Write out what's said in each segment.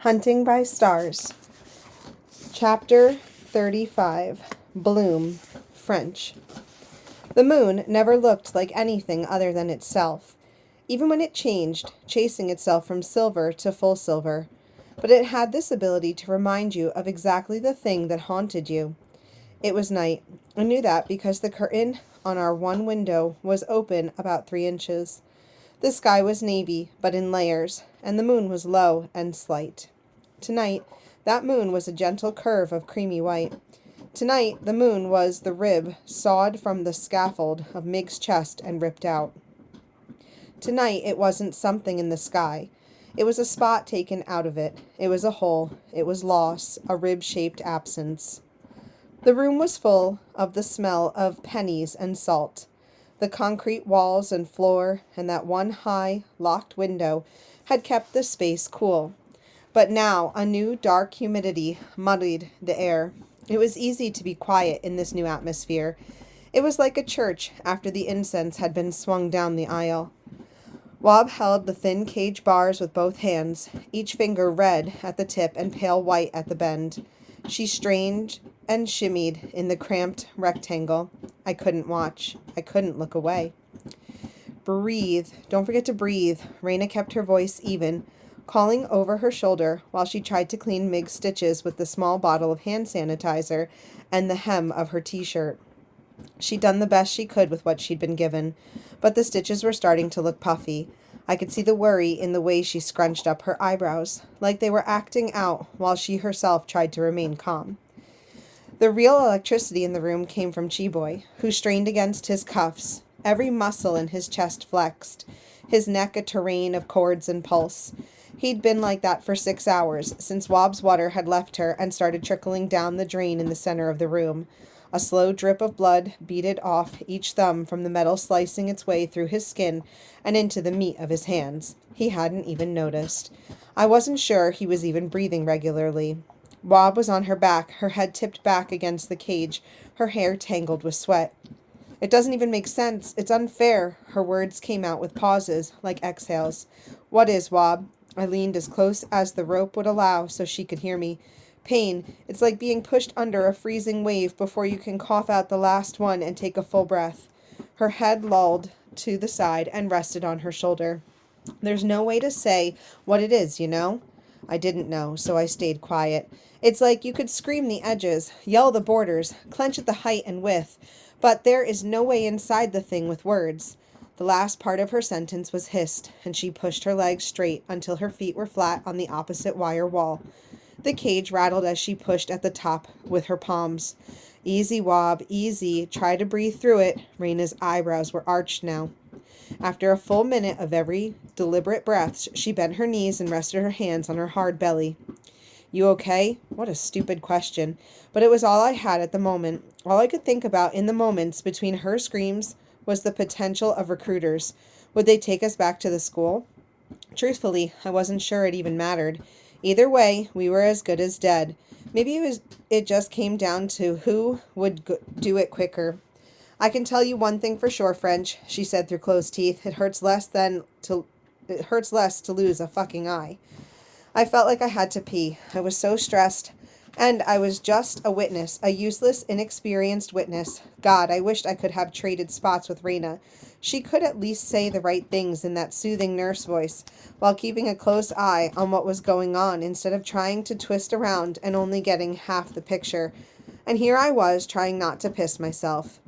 Hunting by Stars. Chapter 35. Bloom, French. The moon never looked like anything other than itself, even when it changed, chasing itself from silver to full silver. But it had this ability to remind you of exactly the thing that haunted you. It was night. I knew that because the curtain on our one window was open about 3 inches. The sky was navy, but in layers, and the moon was low and slight. Tonight, that moon was a gentle curve of creamy white. Tonight, the moon was the rib sawed from the scaffold of Mig's chest and ripped out. Tonight, it wasn't something in the sky. It was a spot taken out of it. It was a hole. It was loss, a rib-shaped absence. The room was full of the smell of pennies and salt. The concrete walls and floor and that one high, locked window had kept the space cool. But now a new dark humidity muddied the air. It was easy to be quiet in this new atmosphere. It was like a church after the incense had been swung down the aisle. Wob held the thin cage bars with both hands, each finger red at the tip and pale white at the bend. She strained and shimmied in the cramped rectangle. I couldn't watch. I couldn't look away. Breathe. Don't forget to breathe. Raina kept her voice even, calling over her shoulder while she tried to clean Mig's stitches with the small bottle of hand sanitizer and the hem of her t-shirt. She'd done the best she could with what she'd been given, but the stitches were starting to look puffy. I could see the worry in the way she scrunched up her eyebrows, like they were acting out while she herself tried to remain calm. The real electricity in the room came from Chiboy, who strained against his cuffs, every muscle in his chest flexed, his neck a terrain of cords and pulse. He'd been like that for 6 hours, since Wob's water had left her and started trickling down the drain in the center of the room. A slow drip of blood beaded off each thumb from the metal slicing its way through his skin and into the meat of his hands. He hadn't even noticed. I wasn't sure he was even breathing regularly. Wob was on her back, her head tipped back against the cage, her hair tangled with sweat. It doesn't even make sense. It's unfair. Her words came out with pauses, like exhales. What is, Wob? I leaned as close as the rope would allow so she could hear me. Pain. It's like being pushed under a freezing wave before you can cough out the last one and take a full breath. Her head lolled to the side and rested on her shoulder. There's no way to say what it is, you know? I didn't know, so I stayed quiet. It's like you could scream the edges, yell the borders, clench at the height and width, but there is no way inside the thing with words. The last part of her sentence was hissed, and she pushed her legs straight until her feet were flat on the opposite wire wall. The cage rattled as she pushed at the top with her palms. Easy, Wob, easy. Try to breathe through it. Raina's eyebrows were arched now. After a full minute of every deliberate breath, she bent her knees and rested her hands on her hard belly. You okay? What a stupid question. But it was all I had at the moment. All I could think about in the moments between her screams was the potential of recruiters. Would they take us back to the school? Truthfully, I wasn't sure it even mattered. Either way, we were as good as dead. Maybe it just came down to who would do it quicker. I can tell you one thing for sure, French, she said through closed teeth. It hurts less to lose a fucking eye. I felt like I had to pee. I was so stressed. And I was just a witness, a useless, inexperienced witness. God, I wished I could have traded spots with Raina. She could at least say the right things in that soothing nurse voice, while keeping a close eye on what was going on instead of trying to twist around and only getting half the picture. And here I was, trying not to piss myself.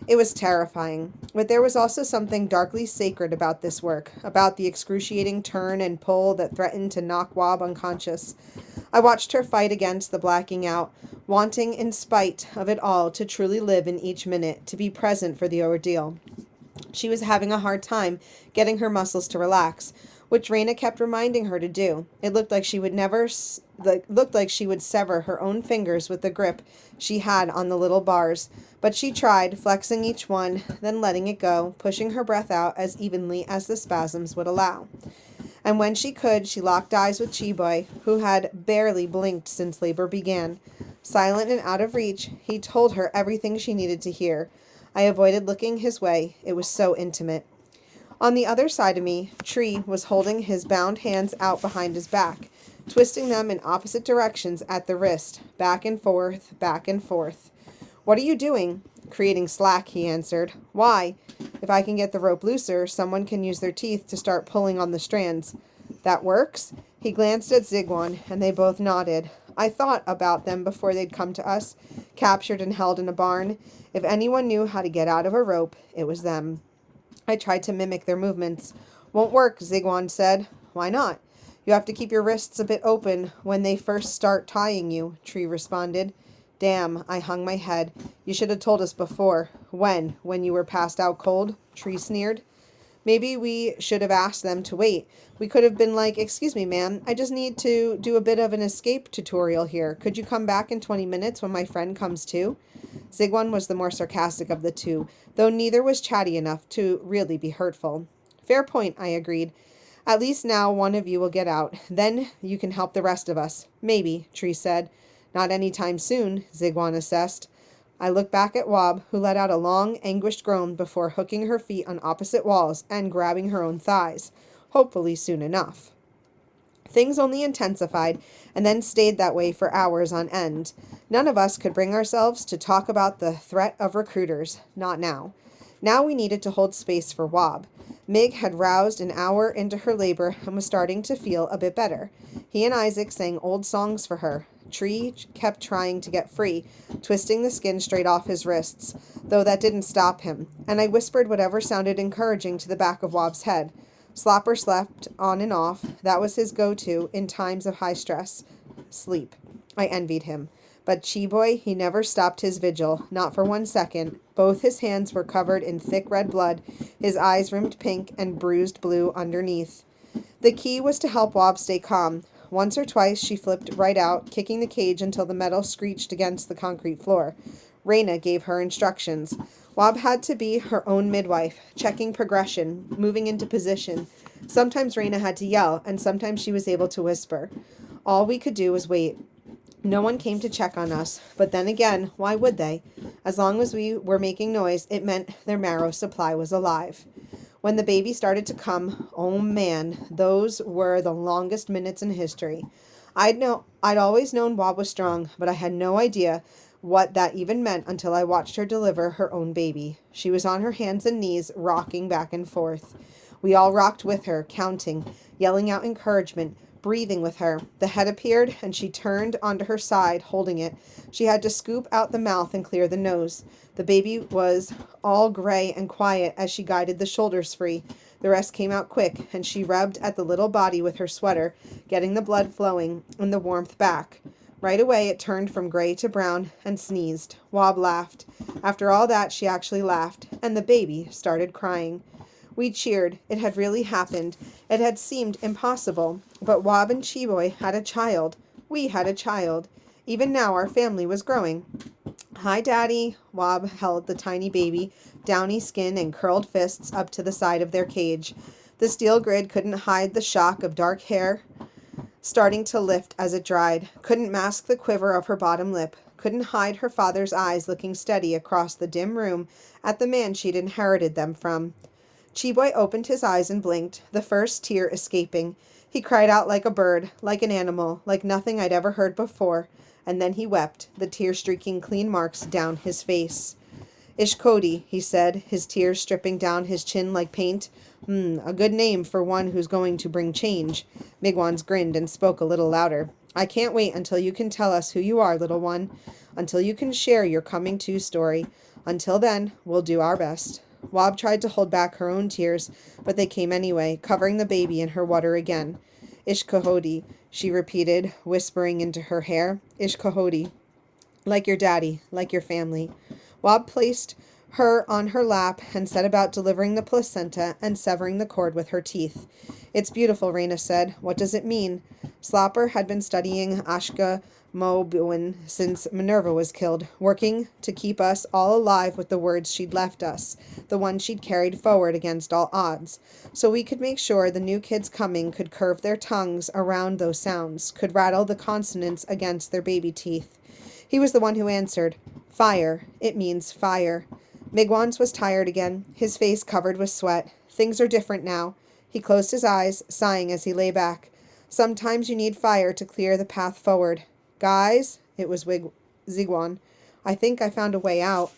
It was terrifying, but there was also something darkly sacred about this work, about the excruciating turn and pull that threatened to knock Wob unconscious. I watched her fight against the blacking out, wanting in spite of it all to truly live in each minute, to be present for the ordeal. She was having a hard time getting her muscles to relax, which Raina kept reminding her to do. It looked like she would sever her own fingers with the grip she had on the little bars, but she tried, flexing each one, then letting it go, pushing her breath out as evenly as the spasms would allow. And when she could, she locked eyes with Chiboy, who had barely blinked since labor began. Silent and out of reach, he told her everything she needed to hear. I avoided looking his way. It was so intimate. On the other side of me, Cherie was holding his bound hands out behind his back. twisting them in opposite directions at the wrist, back and forth, back and forth. "What are you doing?" "Creating slack," he answered. "Why?" "If I can get the rope looser, someone can use their teeth to start pulling on the strands." "That works?" He glanced at Zigwan, and they both nodded. "I thought about them before they'd come to us, captured and held in a barn. If anyone knew how to get out of a rope, it was them. I tried to mimic their movements." "Won't work," Zigwan said. "Why not?" "You have to keep your wrists a bit open when they first start tying you," Tree responded. "Damn," I hung my head. "You should have told us before." When you were passed out cold?" Tree sneered. "Maybe we should have asked them to wait. We could have been like, 'Excuse me, ma'am, I just need to do a bit of an escape tutorial here. Could you come back in 20 minutes when my friend comes too?'" Zigwan was the more sarcastic of the two, though neither was chatty enough to really be hurtful. "Fair point," I agreed. "At least now one of you will get out. Then you can help the rest of us." "Maybe," Tree said. "Not any time soon," Zigwan assessed. I looked back at Wob, who let out a long, anguished groan before hooking her feet on opposite walls and grabbing her own thighs, hopefully soon enough. Things only intensified and then stayed that way for hours on end. None of us could bring ourselves to talk about the threat of recruiters. Not now. Now we needed to hold space for Wob. Mig had roused an hour into her labor and was starting to feel a bit better. He and Isaac sang old songs for her. Tree kept trying to get free, twisting the skin straight off his wrists, though that didn't stop him, and I whispered whatever sounded encouraging to the back of Wob's head. Slopper slept on and off. That was his go-to in times of high stress. Sleep. I envied him. But Cheeboy, he never stopped his vigil, not for 1 second. Both his hands were covered in thick red blood, his eyes rimmed pink and bruised blue underneath. The key was to help Wob stay calm. Once or twice she flipped right out, kicking the cage until the metal screeched against the concrete floor. Raina gave her instructions. Wob had to be her own midwife, checking progression, moving into position. Sometimes Raina had to yell, and sometimes she was able to whisper. All we could do was wait. No one came to check on us, but then again, why would they? As long as we were making noise, it meant their marrow supply was alive. When the baby started to come, oh man, those were the longest minutes in history. I'd always known Wob was strong, but I had no idea what that even meant until I watched her deliver her own baby. She was on her hands and knees, rocking back and forth. We all rocked with her, counting, yelling out encouragement, breathing with her. The head appeared, and she turned onto her side, holding it. She had to scoop out the mouth and clear the nose. The baby was all gray and quiet as she guided the shoulders free. The rest came out quick, and she rubbed at the little body with her sweater, getting the blood flowing and the warmth back. Right away it turned from gray to brown and sneezed. Wob laughed. After all that, she actually laughed, and the baby started crying. We cheered. It had really happened. It had seemed impossible. But Wob and Cheeboy had a child. We had a child. Even now our family was growing. "Hi, Daddy." Wob held the tiny baby, downy skin and curled fists up to the side of their cage. The steel grid couldn't hide the shock of dark hair starting to lift as it dried, couldn't mask the quiver of her bottom lip, couldn't hide her father's eyes looking steady across the dim room at the man she'd inherited them from. Cheeboy opened his eyes and blinked, the first tear escaping. He cried out like a bird, like an animal, like nothing I'd ever heard before, and then he wept, the tears streaking clean marks down his face. "Ishkodi," he said, his tears stripping down his chin like paint. A good name for one who's going to bring change." Migwans grinned and spoke a little louder. "I can't wait until you can tell us who you are, little one. Until you can share your coming to story. Until then, we'll do our best." Wob tried to hold back her own tears, but they came anyway, covering the baby in her water again. "Ishkahodi," she repeated, whispering into her hair. "Ishkahodi. Like your daddy, like your family." Wob placed her on her lap and set about delivering the placenta and severing the cord with her teeth. "It's beautiful," Raina said. "What does it mean?" Slopper had been studying Ashka Mobuin since Minerva was killed, working to keep us all alive with the words she'd left us, the ones she'd carried forward against all odds, so we could make sure the new kids coming could curve their tongues around those sounds, could rattle the consonants against their baby teeth. He was the one who answered. "Fire. It means fire." Migwans was tired again, his face covered with sweat. "Things are different now." He closed his eyes, sighing as he lay back. Sometimes you need fire to clear the path forward. Guys, it was Zigwan. I think I found a way out.